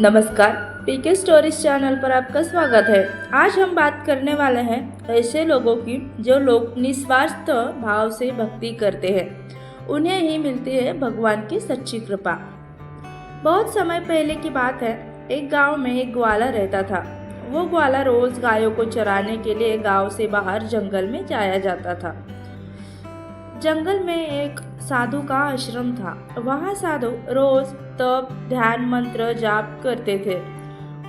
नमस्कार, पीके stories channel पर आपका स्वागत है। आज हम बात करने वाले हैं ऐसे लोगों की जो लोग निस्वार्थ भाव से भक्ति करते हैं, उन्हें ही मिलती है भगवान की सच्ची कृपा। बहुत समय पहले की बात है, एक गांव में एक ग्वाला रहता था। वो ग्वाला रोज गायों को चराने के लिए गांव से बाहर जंगल में जाया जाता था। जंगल में एक साधु का आश्रम था। वहाँ साधु रोज तप, ध्यान, मंत्र जाप करते थे।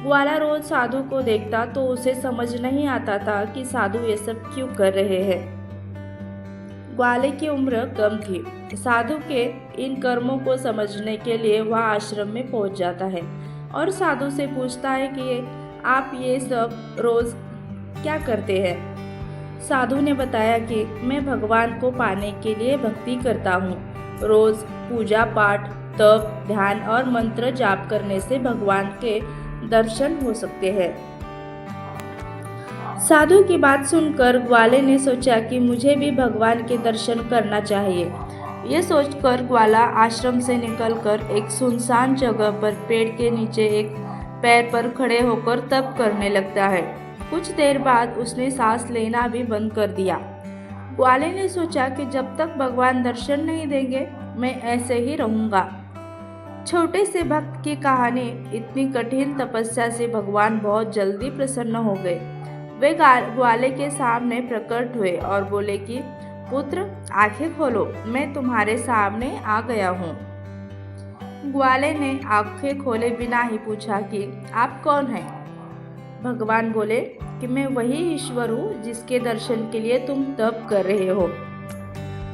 ग्वाला रोज साधु को देखता तो उसे समझ नहीं आता था कि साधु ये सब क्यों कर रहे हैं। ग्वाले की उम्र कम थी। साधु के इन कर्मों को समझने के लिए वह आश्रम में पहुंच जाता है और साधु से पूछता है कि आप ये सब रोज क्या करते हैं। साधु ने बताया कि मैं भगवान को पाने के लिए भक्ति करता हूँ। रोज पूजा पाठ, तप, ध्यान और मंत्र जाप करने से भगवान के दर्शन हो सकते हैं। साधु की बात सुनकर ग्वाले ने सोचा कि मुझे भी भगवान के दर्शन करना चाहिए। ये सोचकर ग्वाला आश्रम से निकलकर एक सुनसान जगह पर पेड़ के नीचे एक पैर पर खड़े होकर तप करने लगता है। कुछ देर बाद उसने सांस लेना भी बंद कर दिया। ग्वाले ने सोचा कि जब तक भगवान दर्शन नहीं देंगे मैं ऐसे ही रहूंगा। छोटे से भक्त की कहानी इतनी कठिन तपस्या से भगवान बहुत जल्दी प्रसन्न हो गए। वे ग्वाले के सामने प्रकट हुए और बोले कि पुत्र, आंखें खोलो, मैं तुम्हारे सामने आ गया हूँ। ग्वाले ने आंखें खोले बिना ही पूछा कि आप कौन हैं। भगवान बोले कि मैं वही ईश्वर हूँ जिसके दर्शन के लिए तुम तप कर रहे हो।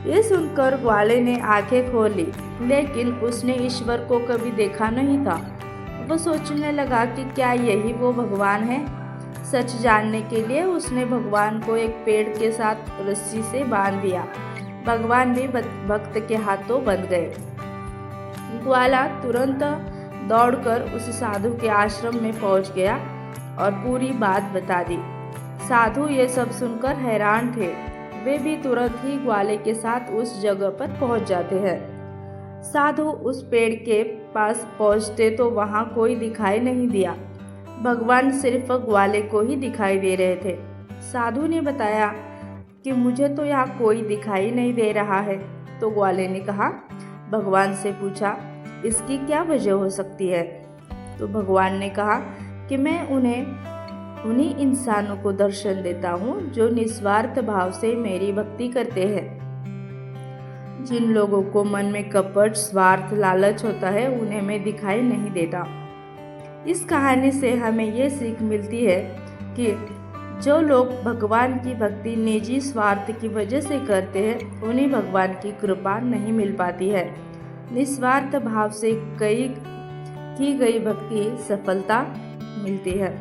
ये सुनकर ग्वाले ने आंखें खोल ली, लेकिन उसने ईश्वर को कभी देखा नहीं था। वो सोचने लगा कि क्या यही वो भगवान है। सच जानने के लिए उसने भगवान को एक पेड़ के साथ रस्सी से बांध दिया। भगवान भी भक्त के हाथों बंध गए। ग्वाला तुरंत दौड़कर उस साधु के आश्रम में पहुंच गया और पूरी बात बता दी। साधु ये सब सुनकर हैरान थे। वे भी तुरंत ही ग्वाले के साथ उस जगह पर पहुंच जाते हैं। साधु उस पेड़ के पास पहुंचते तो वहां कोई दिखाई नहीं दिया। भगवान सिर्फ ग्वाले को ही दिखाई दे रहे थे। साधु ने बताया कि मुझे तो यहाँ कोई दिखाई नहीं दे रहा है। तो ग्वाले ने कहा, भगवान से पूछा, इसकी क्या वजह हो सकती है। तो भगवान ने कहा कि मैं उन्हीं इंसानों को दर्शन देता हूँ जो निस्वार्थ भाव से मेरी भक्ति करते हैं। जिन लोगों को मन में कपट, स्वार्थ, लालच होता है, उन्हें मैं दिखाई नहीं देता। इस कहानी से हमें ये सीख मिलती है कि जो लोग भगवान की भक्ति निजी स्वार्थ की वजह से करते हैं, उन्हें भगवान की कृपा नहीं मिल पाती है। निस्वार्थ भाव से की गई भक्ति सफलता मिलती है।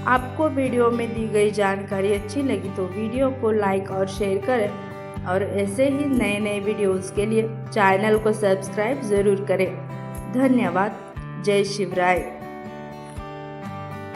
आपको वीडियो में दी गई जानकारी अच्छी लगी तो वीडियो को लाइक और शेयर करें और ऐसे ही नए नए वीडियोस के लिए चैनल को सब्सक्राइब ज़रूर करें। धन्यवाद। जय शिवराय।